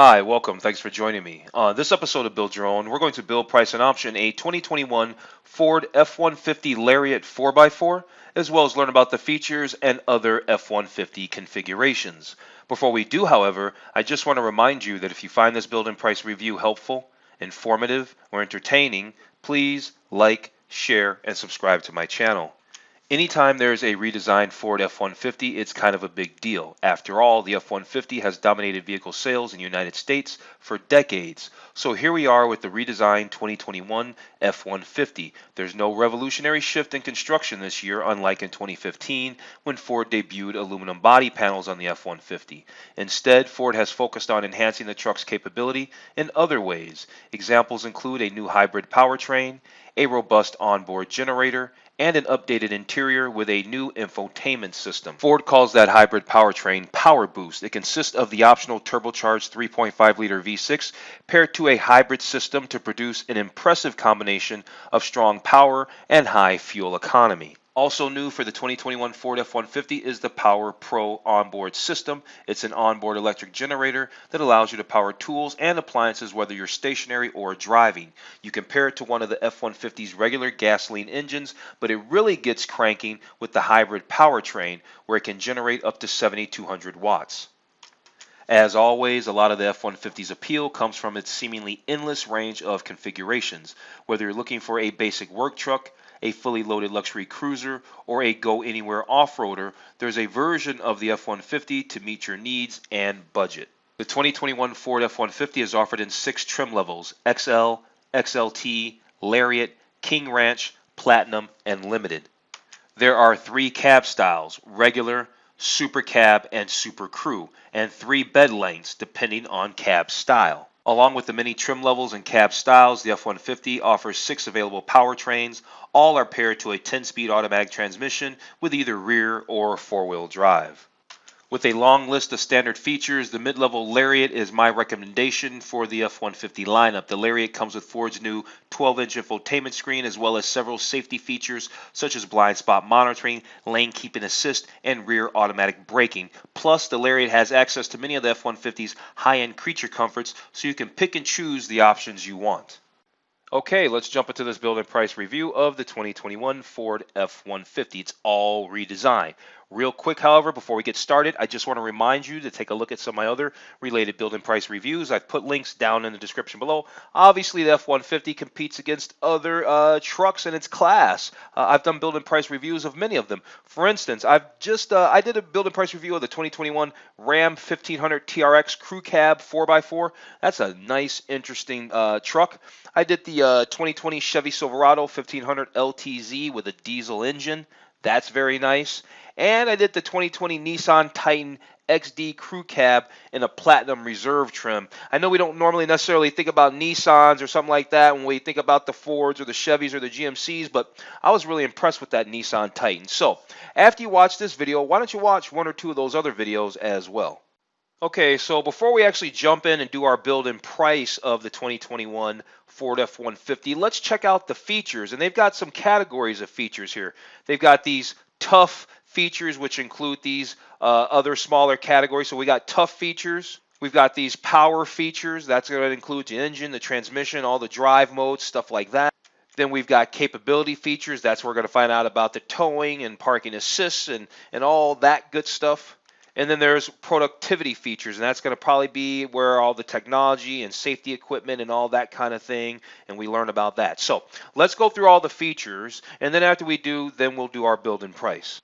Hi, welcome. Thanks for joining me. On this episode of Build Your Own, we're going to build, price, and option a 2021 Ford F-150 Lariat 4x4, as well as learn about the features and other F-150 configurations. Before we do, however, I just want to remind you that if you find this build and price review helpful, informative, or entertaining, please like, share, and subscribe to my channel. Anytime there's a redesigned Ford F-150, it's kind of a big deal. After all, the F-150 has dominated vehicle sales in the United States for decades. So here we are with the redesigned 2021 F-150. There's no revolutionary shift in construction this year, unlike in 2015 when Ford debuted aluminum body panels on the F-150. Instead, Ford has focused on enhancing the truck's capability in other ways. Examples include a new hybrid powertrain, a robust onboard generator, and an updated interior with a new infotainment system. Ford calls that hybrid powertrain Power Boost. It consists of the optional turbocharged 3.5-liter V6 paired to a hybrid system to produce an impressive combination of strong power and high fuel economy. Also new for the 2021 Ford F-150 is the Power Pro onboard system. It's an onboard electric generator that allows you to power tools and appliances whether you're stationary or driving. You compare it to one of the F-150's regular gasoline engines, but it really gets cranking with the hybrid powertrain where it can generate up to 7,200 watts. As always, a lot of the F-150's appeal comes from its seemingly endless range of configurations. Whether you're looking for a basic work truck, a fully loaded luxury cruiser, or a go-anywhere off-roader, there's a version of the F-150 to meet your needs and budget. The 2021 Ford F-150 is offered in 6 trim levels: XL, XLT, Lariat, King Ranch, Platinum, and Limited. There are 3 cab styles: regular, Super Cab, and Super Crew, and 3 bed lengths depending on cab style. Along with the many trim levels and cab styles, the F-150 offers 6 available powertrains. All are paired to a 10-speed automatic transmission with either rear or 4-wheel drive. With a long list of standard features, the mid-level Lariat is my recommendation for the F-150 lineup. The Lariat comes with Ford's new 12-inch infotainment screen as well as several safety features such as blind spot monitoring, lane keeping assist, and rear automatic braking. Plus, the Lariat has access to many of the F-150's high-end creature comforts, so you can pick and choose the options you want. Okay, let's jump into this build and price review of the 2021 Ford F-150. It's all redesigned. Real quick, however, before we get started, I just want to remind you to take a look at some of my other related build and price reviews. I've put links down in the description below. Obviously, the F-150 competes against other trucks in its class. I've done build and price reviews of many of them. For instance, I did a build and price review of the 2021 Ram 1500 TRX Crew Cab 4x4. That's a nice, interesting truck. I did the 2020 Chevy Silverado 1500 LTZ with a diesel engine. That's very nice. And I did the 2020 Nissan Titan XD Crew Cab in a Platinum Reserve trim. I know we don't normally necessarily think about Nissans or something like that when we think about the Fords or the Chevys or the GMCs, but I was really impressed with that Nissan Titan. So after you watch this video, why don't you watch 1 or 2 of those other videos as well? Okay, so before we actually jump in and do our build and price of the 2021 Ford F-150, let's check out the features. And they've got some categories of features here. They've got these tough features, which include these other smaller categories. So we got tough features. We've got these power features. That's going to include the engine, the transmission, all the drive modes, stuff like that. Then we've got capability features. That's where we're going to find out about the towing and parking assists and all that good stuff. And then there's productivity features, and that's going to probably be where all the technology and safety equipment and all that kind of thing, and we learn about that. So let's go through all the features, and then after we do, then we'll do our build and price.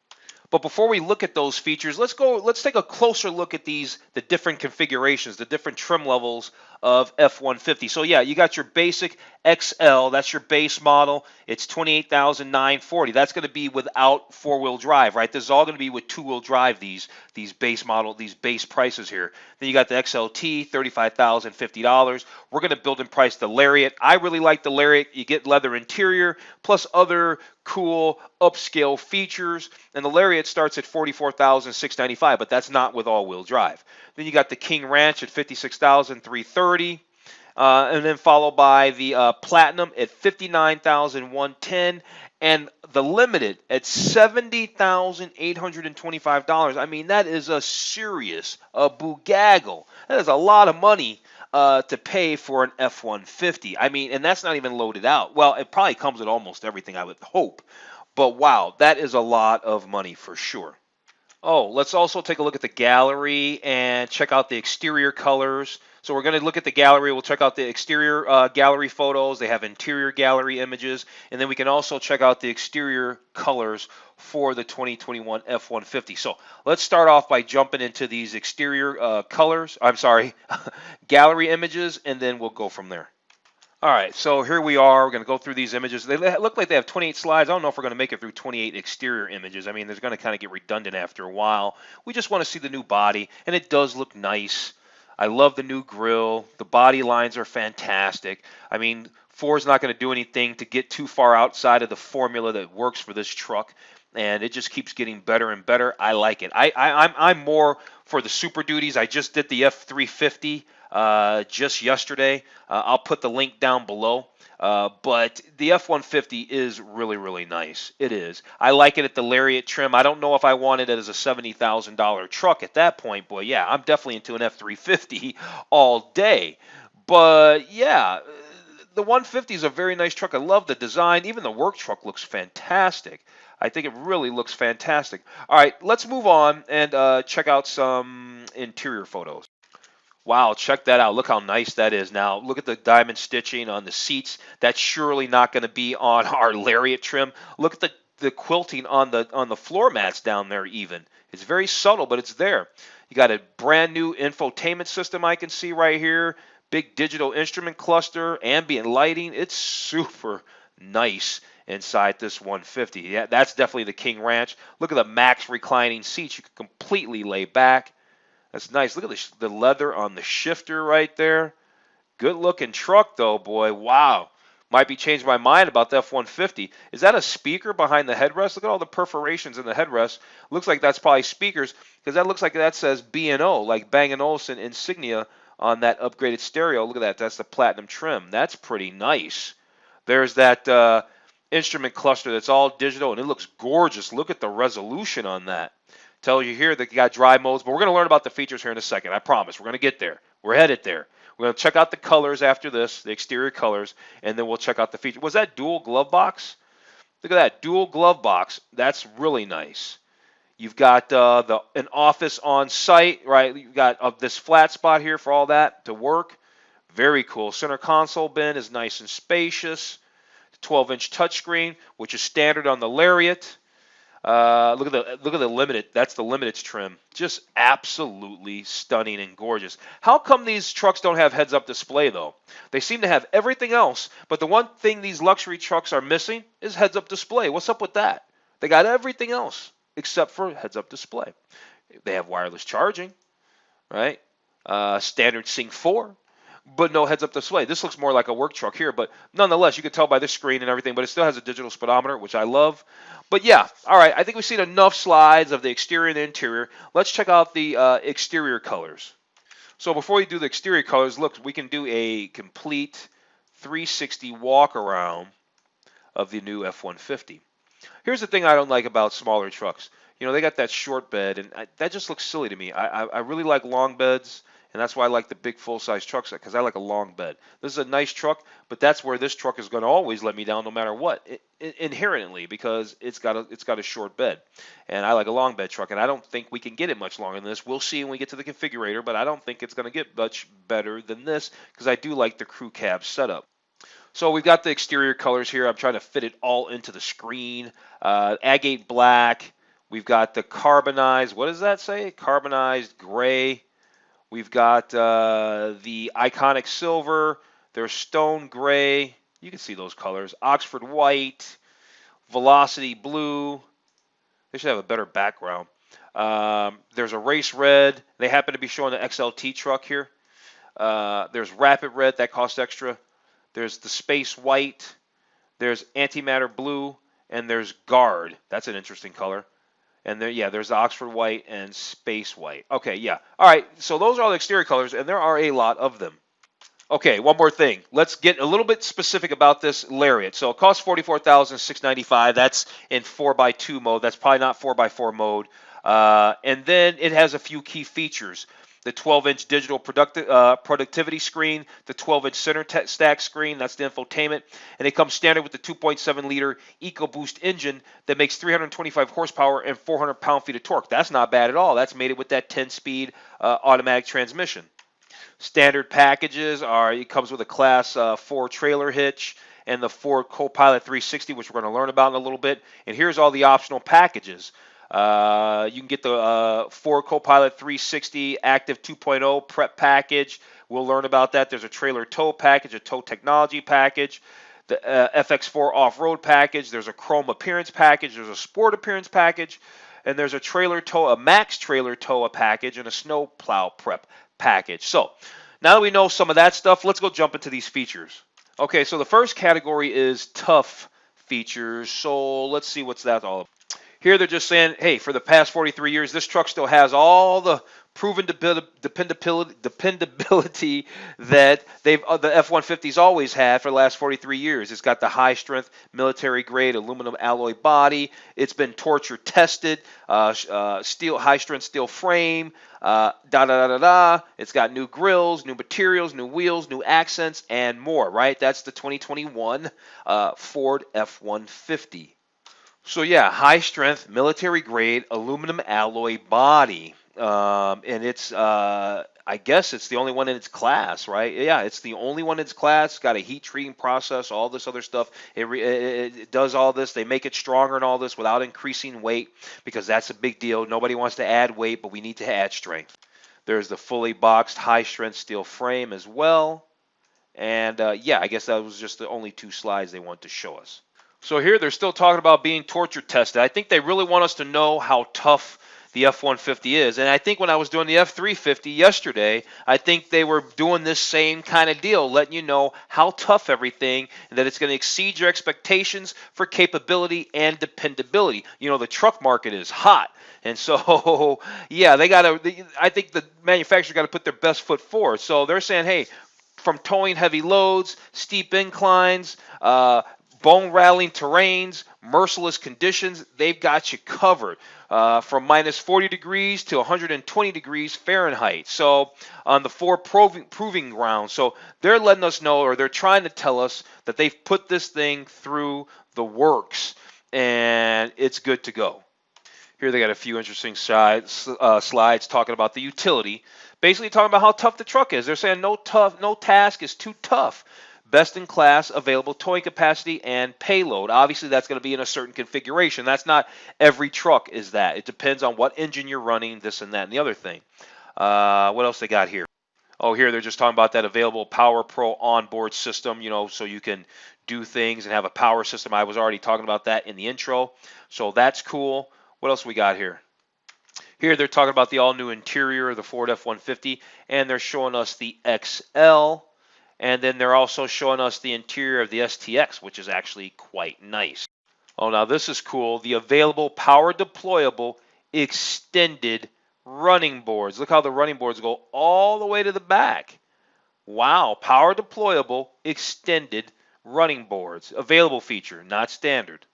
But before we look at those features, let's take a closer look at the different configurations, the different trim levels of F-150. So yeah, you got your basic XL, that's your base model. It's $28,940. That's going to be without 4-wheel drive, right? This is all going to be with 2-wheel drive, these base model, these base prices here. Then you got the XLT, $35,050. We're going to build and price the Lariat. I really like the Lariat. You get leather interior plus other cool upscale features, and the Lariat starts at $44,695, but that's not with all-wheel drive. Then you got the King Ranch at $56,330, and then followed by the Platinum at $59,110, and the Limited at $70,825. I mean, that is a serious bugaggle. That is a lot of money to pay for an F-150. I mean, and that's not even loaded out. Well, it probably comes with almost everything, I would hope. But wow, that is a lot of money for sure. Oh, let's also take a look at the gallery and check out the exterior colors. So we're going to look at the gallery. We'll check out the exterior gallery photos. They have interior gallery images. And then we can also check out the exterior colors for the 2021 F-150. So let's start off by jumping into these exterior colors. I'm sorry, gallery images, and then we'll go from there. All right, so here we are. We're going to go through these images. They look like they have 28 slides. I don't know if we're going to make it through 28 exterior images. I mean, there's going to kind of get redundant after a while. We just want to see the new body, and it does look nice. I love the new grille. The body lines are fantastic. I mean, Ford's not going to do anything to get too far outside of the formula that works for this truck, and it just keeps getting better and better. I like it. I'm more for the Super Duties. I just did the F350 just yesterday. I'll put the link down below. But the F-150 is really, really nice. It is. I like it at the Lariat trim. I don't know if I wanted it as a $70,000 truck at that point, but yeah, I'm definitely into an F-350 all day. But yeah, the 150 is a very nice truck. I love the design. Even the work truck looks fantastic. I think it really looks fantastic. All right, let's move on and check out some interior photos. Wow, check that out. Look how nice that is. Now, look at the diamond stitching on the seats. That's surely not going to be on our Lariat trim. Look at the quilting on the floor mats down there even. It's very subtle, but it's there. You got a brand new infotainment system I can see right here. Big digital instrument cluster, ambient lighting. It's super nice inside this 150. Yeah, that's definitely the King Ranch. Look at the max reclining seats. You can completely lay back. That's nice. Look at the leather on the shifter right there. Good looking truck though, boy. Wow. Might be changed my mind about the F-150. Is that a speaker behind the headrest? Look at all the perforations in the headrest. Looks like that's probably speakers because that looks like that says B&O, like Bang & Olufsen insignia on that upgraded stereo. Look at that. That's the platinum trim. That's pretty nice. There's that instrument cluster that's all digital and it looks gorgeous. Look at the resolution on that. Tell you here that you got dry modes, but we're going to learn about the features here in a second. I promise. We're going to get there. We're headed there. We're going to check out the colors after this, the exterior colors, and then we'll check out the features. Was that dual glove box? Look at that, dual glove box. That's really nice. You've got an office on site, right? You've got this flat spot here for all that to work. Very cool. Center console bin is nice and spacious. 12-inch touchscreen, which is standard on the Lariat. Look at the limited. That's the limited's trim. Just absolutely stunning and gorgeous. How come these trucks don't have heads-up display though? They seem to have everything else, but the one thing these luxury trucks are missing is heads-up display. What's up with that? They got everything else except for heads-up display. They have wireless charging, right? Standard Sync 4. But no heads-up display. This looks more like a work truck here, but nonetheless, you can tell by this screen and everything, but it still has a digital speedometer, which I love. But yeah, all right, I think we've seen enough slides of the exterior and the interior. Let's check out the exterior colors. So before we do the exterior colors, look, we can do a complete 360 walk around of the new F-150. Here's the thing I don't like about smaller trucks. You know, they got that short bed, and that just looks silly to me. I really like long beds. And that's why I like the big full-size trucks, because I like a long bed. This is a nice truck, but that's where this truck is going to always let me down no matter what, inherently, because it's got a short bed. And I like a long bed truck, and I don't think we can get it much longer than this. We'll see when we get to the configurator, but I don't think it's going to get much better than this, because I do like the Crew Cab setup. So we've got the exterior colors here. I'm trying to fit it all into the screen. Agate black. We've got the carbonized, what does that say? Carbonized gray. We've got the iconic silver. There's stone gray. You can see those colors. Oxford white. Velocity blue. They should have a better background. There's a race red. They happen to be showing the XLT truck here. There's rapid red. That costs extra. There's the space white. There's antimatter blue. And there's guard. That's an interesting color. And there, yeah, there's the Oxford white and space white. Okay, yeah. All right, so those are all the exterior colors, and there are a lot of them. Okay, one more thing. Let's get a little bit specific about this Lariat. So it costs $44,695. That's in 4x2 mode. That's probably not 4x4 mode. And then it has a few key features. the 12-inch digital productivity screen, the 12-inch center stack screen, that's the infotainment, and it comes standard with the 2.7-liter EcoBoost engine that makes 325 horsepower and 400 pound-feet of torque. That's not bad at all. That's mated with that 10-speed automatic transmission. Standard packages are, it comes with a Class 4 trailer hitch and the Ford Copilot 360, which we're going to learn about in a little bit. And here's all the optional packages. You can get the Ford Copilot 360 Active 2.0 prep package. We'll learn about that. There's a trailer tow package, a tow technology package, the FX4 off-road package. There's a chrome appearance package. There's a sport appearance package. And there's a trailer tow, a max trailer tow package, and a snow plow prep package. So now that we know some of that stuff, let's go jump into these features. Okay, so the first category is tough features. So let's see what's that all about. Here they're just saying, hey, for the past 43 years, this truck still has all the proven dependability that the F-150's always had for the last 43 years. It's got the high-strength military-grade aluminum alloy body. It's been torture tested, high-strength steel frame, It's got new grills, new materials, new wheels, new accents, and more, right? That's the 2021 Ford F-150. So yeah, high-strength, military-grade aluminum alloy body, and it's I guess it's the only one in its class, right? Yeah, it's the only one in its class. It's got a heat treating process, all this other stuff. It does all this. They make it stronger and all this without increasing weight because that's a big deal. Nobody wants to add weight, but we need to add strength. There's the fully boxed high-strength steel frame as well, and yeah, I guess that was just the only two slides they want to show us. So here they're still talking about being torture tested. I think they really want us to know how tough the F-150 is. And I think when I was doing the F-350 yesterday, I think they were doing this same kind of deal, letting you know how tough everything, and that it's going to exceed your expectations for capability and dependability. You know, the truck market is hot. And so, yeah, I think the manufacturer got to put their best foot forward. So they're saying, hey, from towing heavy loads, steep inclines, bone-rattling terrains, merciless conditions, they've got you covered from minus 40 degrees to 120 degrees Fahrenheit. So on the four proving grounds. So they're letting us know, or they're trying to tell us that they've put this thing through the works, and it's good to go. Here they got a few interesting slides talking about the utility, basically talking about how tough the truck is. They're saying no task is too tough. Best in class, available towing capacity, and payload. Obviously, that's going to be in a certain configuration. That's not every truck is that. It depends on what engine you're running, this and that, and the other thing. What else they got here? Oh, here they're just talking about that available Power Pro onboard system, you know, so you can do things and have a power system. I was already talking about that in the intro, so that's cool. What else we got here? Here they're talking about the all-new interior of the Ford F-150, and they're showing us the XL. And then they're also showing us the interior of the STX, which is actually quite nice. Oh, now this is cool. The available power deployable extended running boards. Look how the running boards go all the way to the back. Wow, power deployable extended running boards. Available feature, not standard.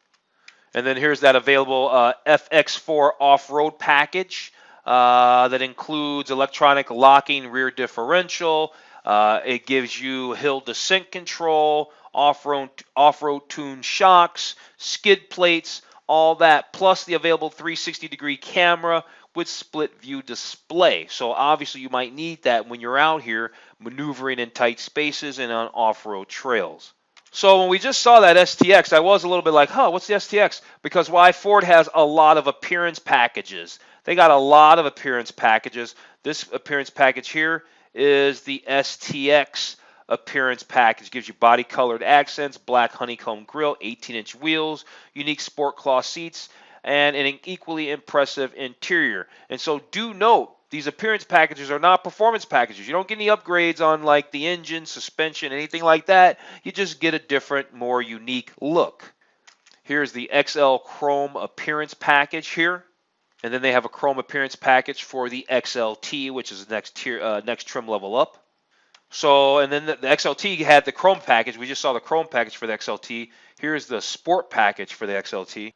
And then here's that available FX4 off-road package that includes electronic locking rear differential. It gives you hill descent control, off-road tuned shocks, skid plates, all that, plus the available 360-degree camera with split view display. So obviously you might need that when you're out here maneuvering in tight spaces and on off-road trails. So when we just saw that STX, I was a little bit like, what's the STX? Because why? Ford has a lot of appearance packages. They got a lot of appearance packages. This appearance package here is the STX appearance package. Gives you body colored accents, black honeycomb grille, 18-inch wheels, unique sport cloth seats, and an equally impressive interior. And so do note, these appearance packages are not performance packages. You don't get any upgrades on like the engine, suspension, anything like that. You just get a different, more unique look. Here's the XL Chrome appearance package here. And then they have a chrome appearance package for the XLT, which is the next trim level up. So, and then the XLT had the chrome package. We just saw the chrome package for the XLT. Here's the sport package for the XLT.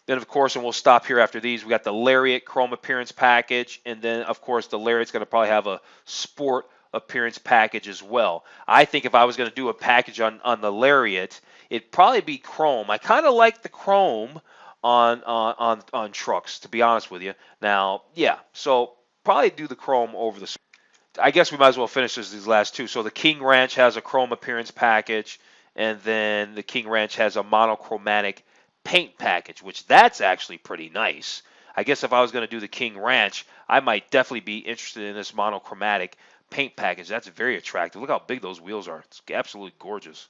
Then, of course, and we'll stop here after these, we got the Lariat Chrome Appearance Package. And then, of course, the Lariat's going to probably have a Sport Appearance Package as well. I think if I was going to do a package on the Lariat, it'd probably be Chrome. I kind of like the Chrome on trucks, to be honest with you. Now, yeah, so probably do the Chrome over the. I guess we might as well finish these last two. So the King Ranch has a Chrome Appearance Package, and then the King Ranch has a monochromatic paint package, which that's actually pretty nice. I guess if I was going to do the King Ranch, I might definitely be interested in this monochromatic paint package. That's very attractive. Look how big those wheels are. It's absolutely gorgeous.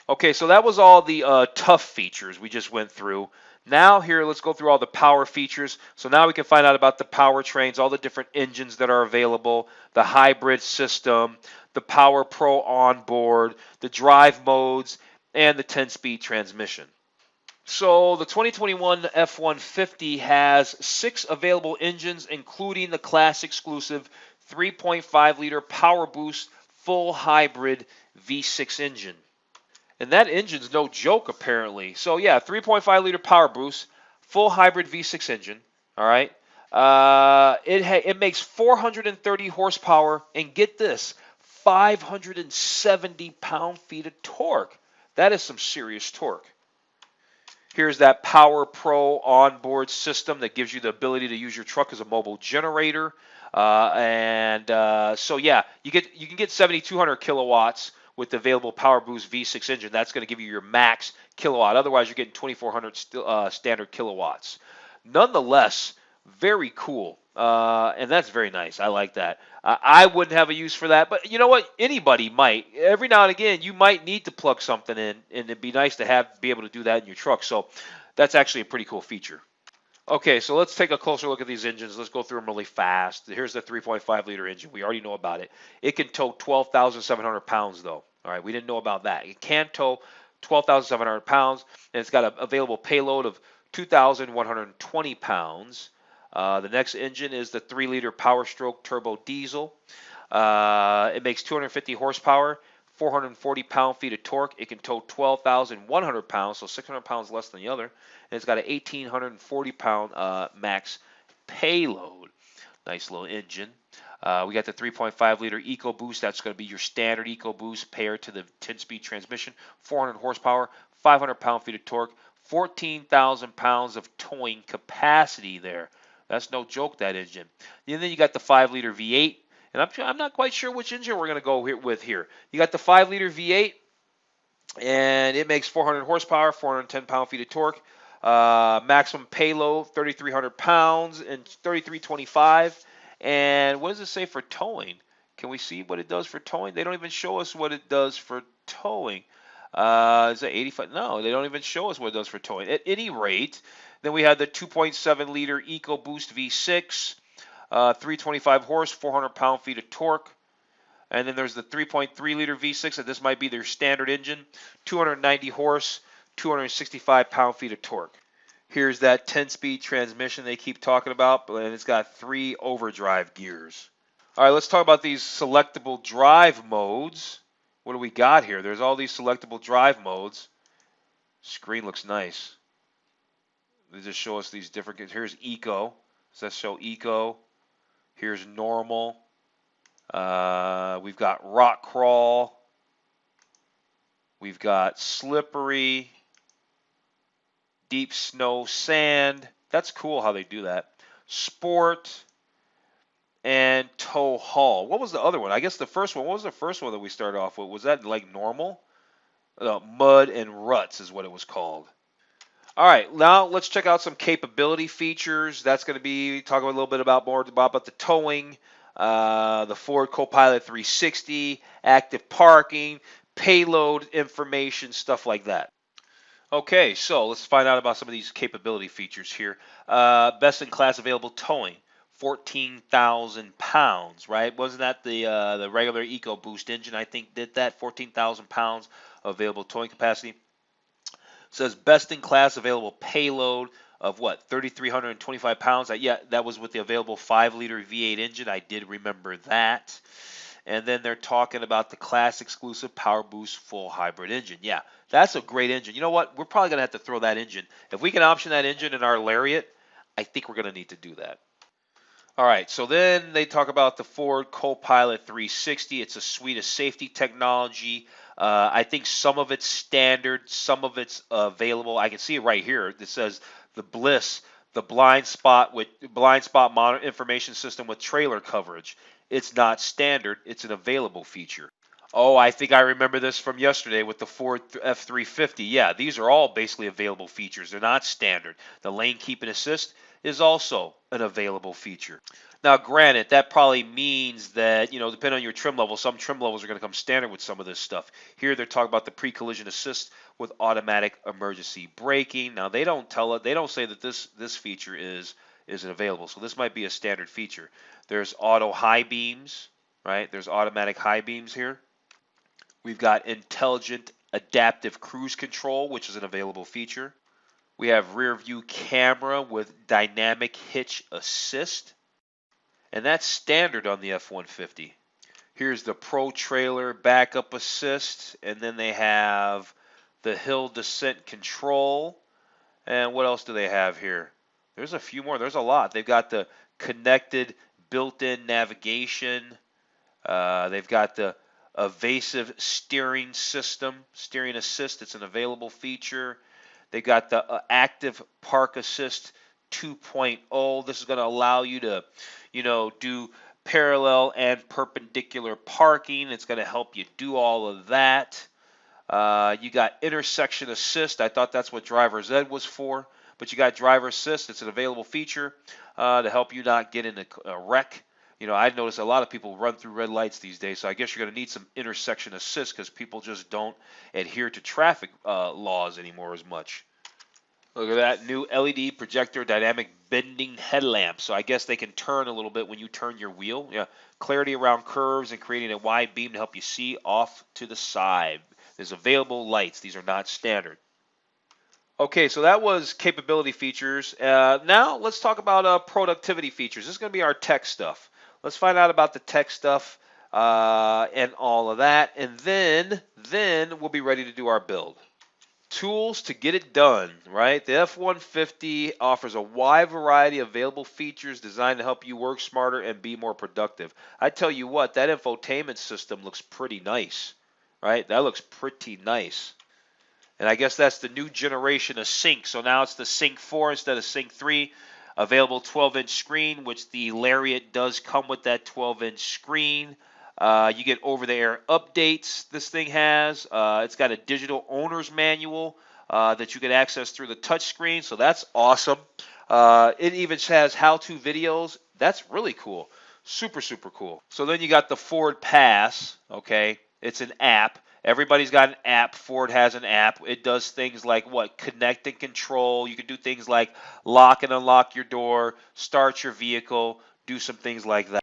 Okay, so that was all the tough features we just went through. Now here, let's go through all the power features. So now we can find out about the powertrains, all the different engines that are available, the hybrid system, the Power Pro onboard, the drive modes, and the 10-speed transmission. So the 2021 F-150 has 6 available engines, including the class exclusive 3.5-liter Power Boost full hybrid V6 engine. And that engine's no joke, apparently. So, yeah, 3.5-liter Power Boost, full hybrid V6 engine, all right? It makes 430 horsepower, and get this, 570 pound-feet of torque. That is some serious torque. Here's that Power Pro onboard system that gives you the ability to use your truck as a mobile generator. So, yeah, you can get 7,200 kilowatts with the available Power Boost V6 engine. That's going to give you your max kilowatt. Otherwise, you're getting 2,400 standard kilowatts. Nonetheless, very cool. And that's very nice. I like that. I wouldn't have a use for that, but you know what? Anybody might. Every now and again, you might need to plug something in, and it'd be nice to be able to do that in your truck. So that's actually a pretty cool feature. Okay, so let's take a closer look at these engines. Let's go through them really fast. Here's the 3.5-liter engine. We already know about it. It can tow 12,700 pounds, though. All right, we didn't know about that. It can tow 12,700 pounds, and it's got an available payload of 2,120 pounds. The next engine is the 3-liter Power Stroke Turbo Diesel. It makes 250 horsepower, 440 pound-feet of torque. It can tow 12,100 pounds, so 600 pounds less than the other. And it's got a 1,840 pound max payload. Nice little engine. We got the 3.5-liter EcoBoost. That's going to be your standard EcoBoost paired to the 10-speed transmission. 400 horsepower, 500 pound-feet of torque, 14,000 pounds of towing capacity there. That's no joke, that engine. And then you got the 5-liter V8. And I'm not quite sure which engine we're going to go with here. You got the 5-liter V8, and it makes 400 horsepower, 410 pound-feet of torque. Maximum payload, 3,300 pounds and 3,325. And what does it say for towing? Can we see what it does for towing? They don't even show us what it does for towing. Is that 85? No, they don't even show us what it does for towing. At any rate, then we had the 2.7-liter EcoBoost V6, 325 horse, 400 pound-feet of torque. And then there's the 3.3-liter V6, and this might be their standard engine, 290 horse, 265 pound-feet of torque. Here's that 10-speed transmission they keep talking about, and it's got 3 overdrive gears. All right, let's talk about these selectable drive modes. What do we got here? There's all these selectable drive modes. Screen looks nice. They just show us these different. Here's Eco. Does that show Eco? Here's Normal. We've got Rock Crawl. We've got Slippery. Deep Snow Sand. That's cool how they do that. Sport. And Tow Haul. What was the other one? I guess the first one. What was the first one that we started off with? Was that like Normal? Mud and Ruts is what it was called. All right, now let's check out some capability features. That's going to be talking a little bit about the towing, the Ford Copilot 360, active parking, payload information, stuff like that. Okay, so let's find out about some of these capability features here. Best in class available towing, 14,000 pounds, right? Wasn't that the regular EcoBoost engine? I think did that 14,000 pounds available towing capacity. Says best in class available payload of what, 3,325 pounds. Yeah, that was with the available 5-liter V8 engine. I did remember that. And then they're talking about the class exclusive Power Boost full hybrid engine. Yeah, that's a great engine. You know what? We're probably going to have to throw that engine. If we can option that engine in our Lariat, I think we're going to need to do that. All right, so then they talk about the Ford Copilot 360. It's a suite of safety technology. I think some of it's standard, some of it's available. I can see it right here. It says the Bliss, the blind spot monitor information system with trailer coverage. It's not standard. It's an available feature. Oh, I think I remember this from yesterday with the Ford F350. Yeah, these are all basically available features. They're not standard. The lane keep and assist is also an available feature. Now, granted, that probably means that, depending on your trim level, some trim levels are going to come standard with some of this stuff. Here they're talking about the pre-collision assist with automatic emergency braking. Now, they don't say that this feature isn't available. So this might be a standard feature. There's auto high beams, right? There's automatic high beams here. We've got intelligent adaptive cruise control, which is an available feature. We have rear view camera with dynamic hitch assist. And that's standard on the F-150. Here's the Pro Trailer backup assist. And then they have the hill descent control. And what else do they have here? There's a few more. There's a lot. They've got the connected built-in navigation. They've got the evasive steering system, steering assist. It's an available feature. They got the active park assist 2.0. This is going to allow you to, do parallel and perpendicular parking. It's going to help you do all of that. You got intersection assist. I thought that's what driver's ed was for, but you got driver assist. It's an available feature to help you not get in a wreck. I've noticed a lot of people run through red lights these days, so I guess you're going to need some intersection assist because people just don't adhere to traffic laws anymore as much. Look at that new LED projector dynamic bending headlamp. So I guess they can turn a little bit when you turn your wheel. Yeah, clarity around curves and creating a wide beam to help you see off to the side. There's available lights. These are not standard. Okay, so that was capability features. Now let's talk about productivity features. This is going to be our tech stuff. Let's find out about the tech stuff and all of that, and then we'll be ready to do our build. Tools to get it done, right? The F-150 offers a wide variety of available features designed to help you work smarter and be more productive. I tell you what, that infotainment system looks pretty nice, right? That looks pretty nice. And I guess that's the new generation of Sync. So now it's the Sync 4 instead of Sync 3. Available 12-inch screen, which the Lariat does come with that 12-inch screen. You get over-the-air updates this thing has. It's got a digital owner's manual that you can access through the touchscreen, so that's awesome. It even has how-to videos. That's really cool. Super, super cool. So then you got the Ford Pass, okay? It's an app. Everybody's got an app. Ford has an app. It does things like what? Connect and control. You can do things like lock and unlock your door, start your vehicle, do some things like that.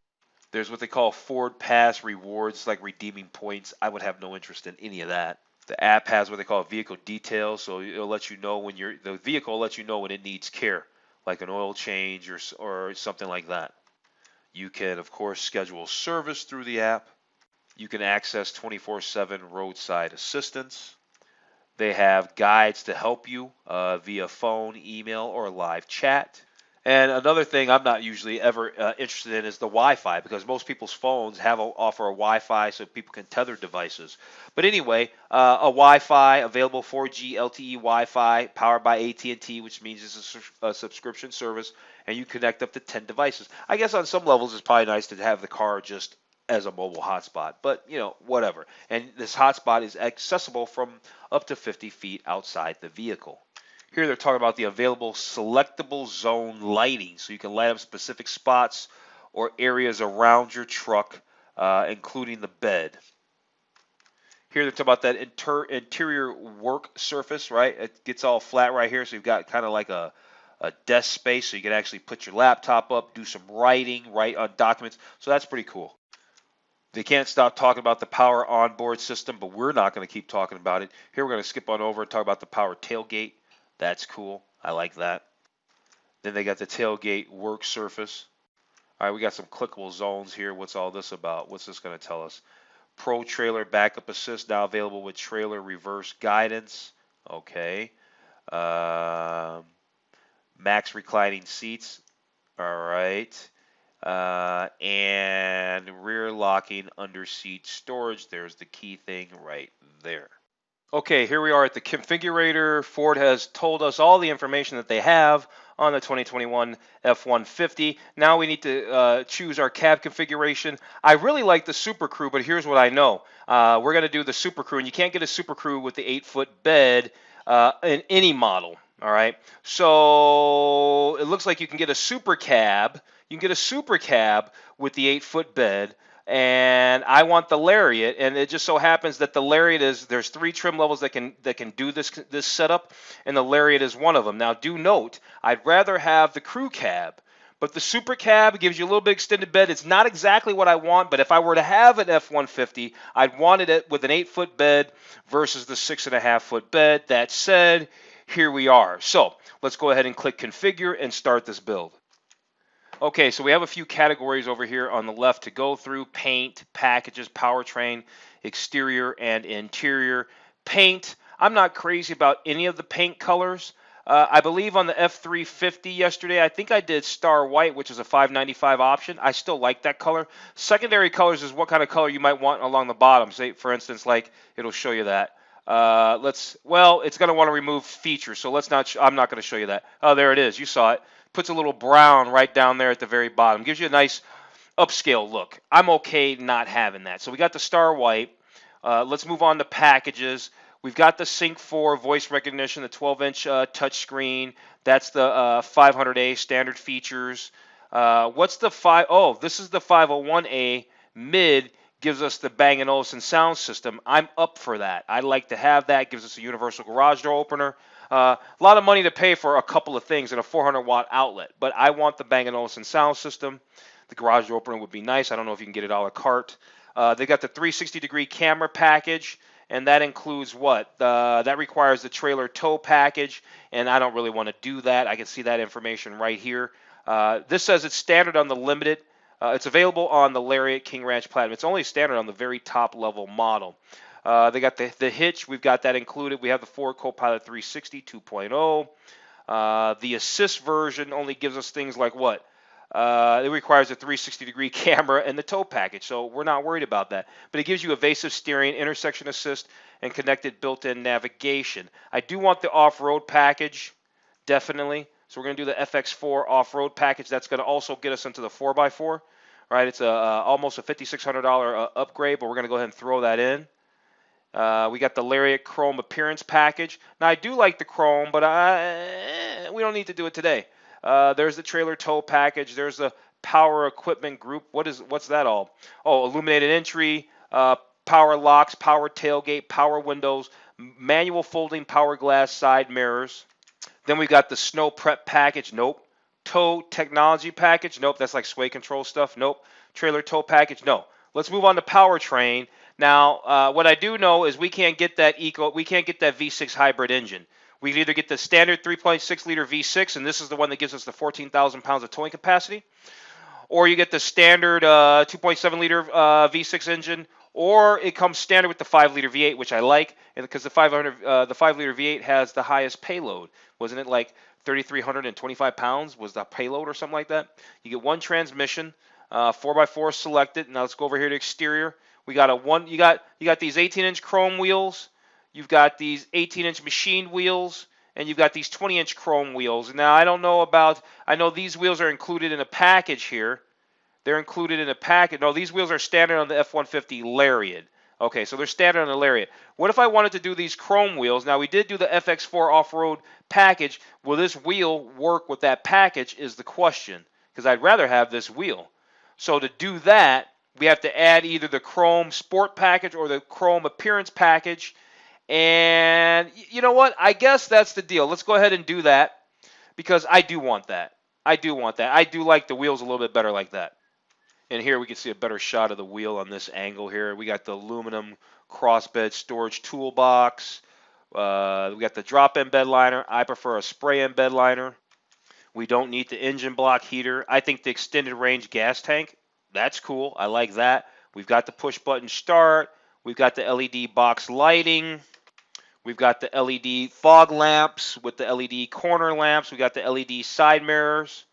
There's what they call Ford Pass rewards, like redeeming points. I would have no interest in any of that. The app has what they call vehicle details, so it'll let you know when the vehicle will let you know when it needs care, like an oil change or something like that. You can, of course, schedule service through the app. You can access 24/7 roadside assistance. They have guides to help you via phone, email, or live chat. And another thing I'm not usually ever interested in is the Wi-Fi, because most people's phones offer a Wi-Fi so people can tether devices. But anyway, a Wi-Fi, available 4G LTE Wi-Fi, powered by AT&T, which means it's a subscription service, and you connect up to 10 devices. I guess on some levels it's probably nice to have the car just as a mobile hotspot, but whatever. And this hotspot is accessible from up to 50 feet outside the vehicle. Here they're talking about the available selectable zone lighting, so you can light up specific spots or areas around your truck, including the bed. Here they're talking about that interior work surface, right? It gets all flat right here, so you've got kind of like a desk space, so you can actually put your laptop up, do some writing, write on documents. So that's pretty cool. They can't stop talking about the power onboard system, but we're not going to keep talking about it. Here we're going to skip on over and talk about the power tailgate. That's cool. I like that. Then they got the tailgate work surface. All right, we got some clickable zones here. What's all this about? What's this going to tell us? Pro Trailer Backup Assist now available with trailer reverse guidance. Okay. Um, Max reclining seats. All right. And rear locking under seat storage. There's the key thing right there. Okay, here we are at the configurator. Ford has told us all the information that they have on the 2021 F-150. Now we need to choose our cab configuration. I really like the Super Crew, but here's what I know. We're going to do the Super Crew, and you can't get a Super Crew with the 8-foot bed in any model. All right, so it looks like you can get a Super Cab. You can get a Super Cab with the 8-foot bed, and I want the Lariat, and it just so happens that the Lariat there's 3 trim levels that can do this setup, and the Lariat is one of them. Now do note, I'd rather have the Crew Cab, but the Super Cab gives you a little bit extended bed. It's not exactly what I want, but if I were to have an F-150, I'd want it with an 8-foot bed versus the 6.5-foot bed. That said, here we are. So let's go ahead and click configure and start this build. Okay, so we have a few categories over here on the left to go through: paint, packages, powertrain, exterior, and interior. Paint, I'm not crazy about any of the paint colors. I believe on the F350 yesterday, I think I did Star White, which is a $595 option. I still like that color. Secondary colors is what kind of color you might want along the bottom. Say, for instance, like it'll show you that. Well, it's going to want to remove features, so I'm not going to show you that. Oh, there it is. You saw it. Puts a little brown right down there at the very bottom. Gives you a nice upscale look. I'm okay not having that. So we got the Star White. Let's move on to packages. We've got the Sync 4 voice recognition, the 12-inch touchscreen. That's the 500A standard features. What's the this is the 501A mid. Gives us the Bang & Olufsen sound system. I'm up for that. I'd like to have that. Gives us a universal garage door opener. A lot of money to pay for a couple of things and a 400-watt outlet, but I want the Bang & Olufsen sound system. The garage door opener would be nice. I don't know if you can get it a la carte. They got the 360-degree camera package, and that includes what? That requires the trailer tow package, and I don't really want to do that. I can see that information right here. This says it's standard on the Limited. It's available on the Lariat King Ranch Platinum. It's only standard on the very top level model. They got the hitch. We've got that included. We have the Ford Copilot 360 2.0. The assist version only gives us things like what? It requires a 360-degree camera and the tow package, so we're not worried about that. But it gives you evasive steering, intersection assist, and connected built-in navigation. I do want the off-road package, definitely. So we're going to do the FX4 off-road package. That's going to also get us into the 4x4. Right? It's almost a $5,600 upgrade, but we're going to go ahead and throw that in. We got the Lariat Chrome Appearance Package. Now, I do like the Chrome, but we don't need to do it today. There's the Trailer Tow Package. There's the Power Equipment Group. What's that all? Oh, illuminated entry, power locks, power tailgate, power windows, manual folding power glass side mirrors. Then we got the Snow Prep Package. Nope. Tow Technology Package. Nope. That's like sway control stuff. Nope. Trailer Tow Package. No. Let's move on to powertrain. Now, what I do know is we can't get that V6 hybrid engine. We can either get the standard 3.6 liter V6, and this is the one that gives us the 14,000 pounds of towing capacity, or you get the standard 2.7 liter V6 engine, or it comes standard with the 5 liter V8, which I like, and because the 5 liter V8 has the highest payload. Wasn't it like 3,325 pounds was the payload or something like that? You get one transmission, 4x4 selected. Now let's go over here to exterior. We got you got these 18-inch chrome wheels. You've got these 18-inch machined wheels, and you've got these 20-inch chrome wheels. Now I know these wheels are included in a package here. They're included in a package. No, these wheels are standard on the F-150 Lariat. Okay, so they're standard on the Lariat. What if I wanted to do these chrome wheels? Now, we did do the FX4 off-road package. Will this wheel work with that package is the question, because I'd rather have this wheel. So to do that, we have to add either the chrome sport package or the chrome appearance package. And you know what? I guess that's the deal. Let's go ahead and do that, because I do want that. I do like the wheels a little bit better like that. And here we can see a better shot of the wheel on this angle here. We got the aluminum crossbed storage toolbox. We got the drop-in bed liner. I prefer a spray-in bed liner. We don't need the engine block heater. I think the extended range gas tank, that's cool. I like that. We've got the push button start. We've got the LED box lighting. We've got the LED fog lamps with the LED corner lamps. We got the LED side mirrors.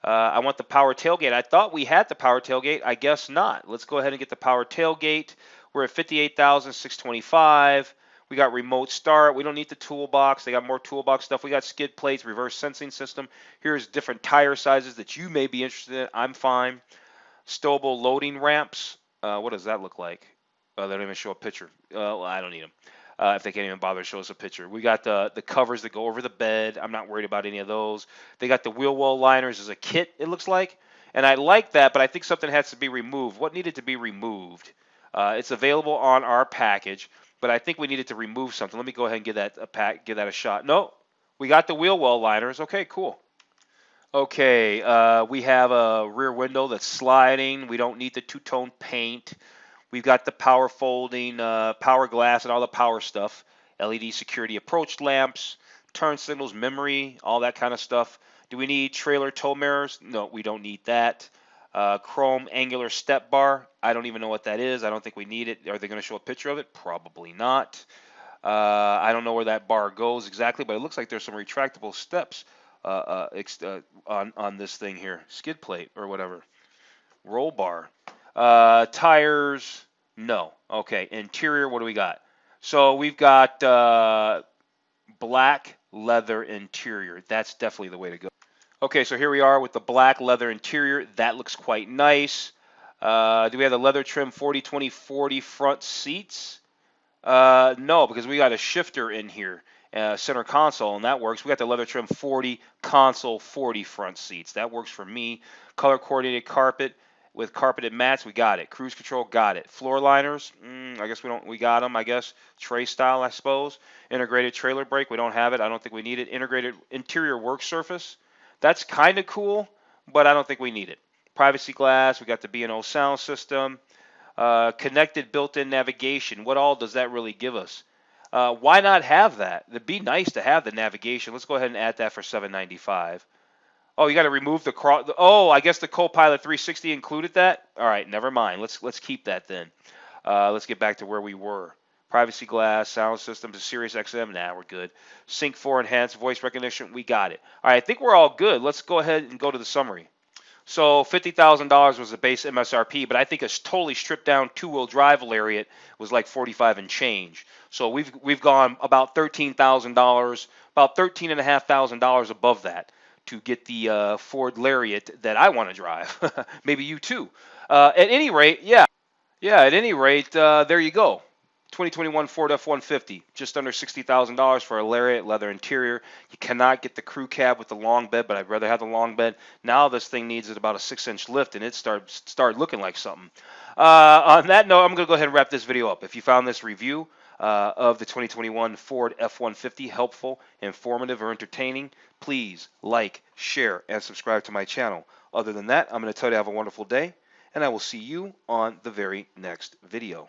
I want the power tailgate. I thought we had the power tailgate. I guess not. Let's go ahead and get the power tailgate. We're at 58,625. We got remote start. We don't need the toolbox. They got more toolbox stuff. We got skid plates, reverse sensing system. Here's different tire sizes that you may be interested in. I'm fine. Stowable loading ramps. What does that look like? They don't even show a picture. Well, I don't need them. If they can't even bother to show us a picture. We got the covers that go over the bed. I'm not worried about any of those. They got the wheel well liners as a kit, it looks like. And I like that, but I think something has to be removed. What needed to be removed? It's available on our package, but I think we needed to remove something. Let me go ahead and give that a shot. No, we got the wheel well liners. Okay, cool. Okay, we have a rear window that's sliding. We don't need the two-tone paint. We've got the power folding, power glass, and all the power stuff. LED security approach lamps, turn signals, memory, all that kind of stuff. Do we need trailer tow mirrors? No, we don't need that. Chrome angular step bar. I don't even know what that is. I don't think we need it. Are they going to show a picture of it? Probably not. I don't know where that bar goes exactly, but it looks like there's some retractable steps on this thing here. Skid plate or whatever. Roll bar. Tires, no. Okay, interior, what do we got? So we've got black leather interior. That's definitely the way to go. Okay, so here we are with the black leather interior. That looks quite nice. Do we have the leather trim 40/20/40 front seats? No, because we got a shifter in here, center console, and that works. We got the leather trim 40 console, 40 front seats. That works for me. Color coordinated carpet with carpeted mats, we got it. Cruise control, got it. Floor liners, I guess we don't. We got them, I guess. Tray style, I suppose. Integrated trailer brake, we don't have it. I don't think we need it. Integrated interior work surface, that's kind of cool, but I don't think we need it. Privacy glass, we got the B&O sound system. Connected built-in navigation. What all does that really give us? Why not have that? It'd be nice to have the navigation. Let's go ahead and add that for $795. Oh, you got to remove the oh, I guess the Copilot 360 included that. All right, never mind. Let's keep that then. Let's get back to where we were. Privacy glass, sound system to Sirius XM. Nah, we're good. Sync 4 enhanced voice recognition. We got it. All right, I think we're all good. Let's go ahead and go to the summary. So $50,000 was the base MSRP, but I think a totally stripped down two-wheel drive Lariat was like 45 and change. So we've gone about $13,000, about $13,500 above that to get the Ford Lariat that I want to drive. Maybe you too. At any rate, yeah. At any rate, there you go. 2021 Ford F-150, just under $60,000 for a Lariat leather interior. You cannot get the crew cab with the long bed, but I'd rather have the long bed. Now this thing needs about a 6-inch lift, and it started looking like something. On that note, I'm going to go ahead and wrap this video up. If you found this review of the 2021 Ford F-150 helpful, informative, or entertaining, please like, share, and subscribe to my channel. Other than that, I'm going to tell you to have a wonderful day, and I will see you on the very next video.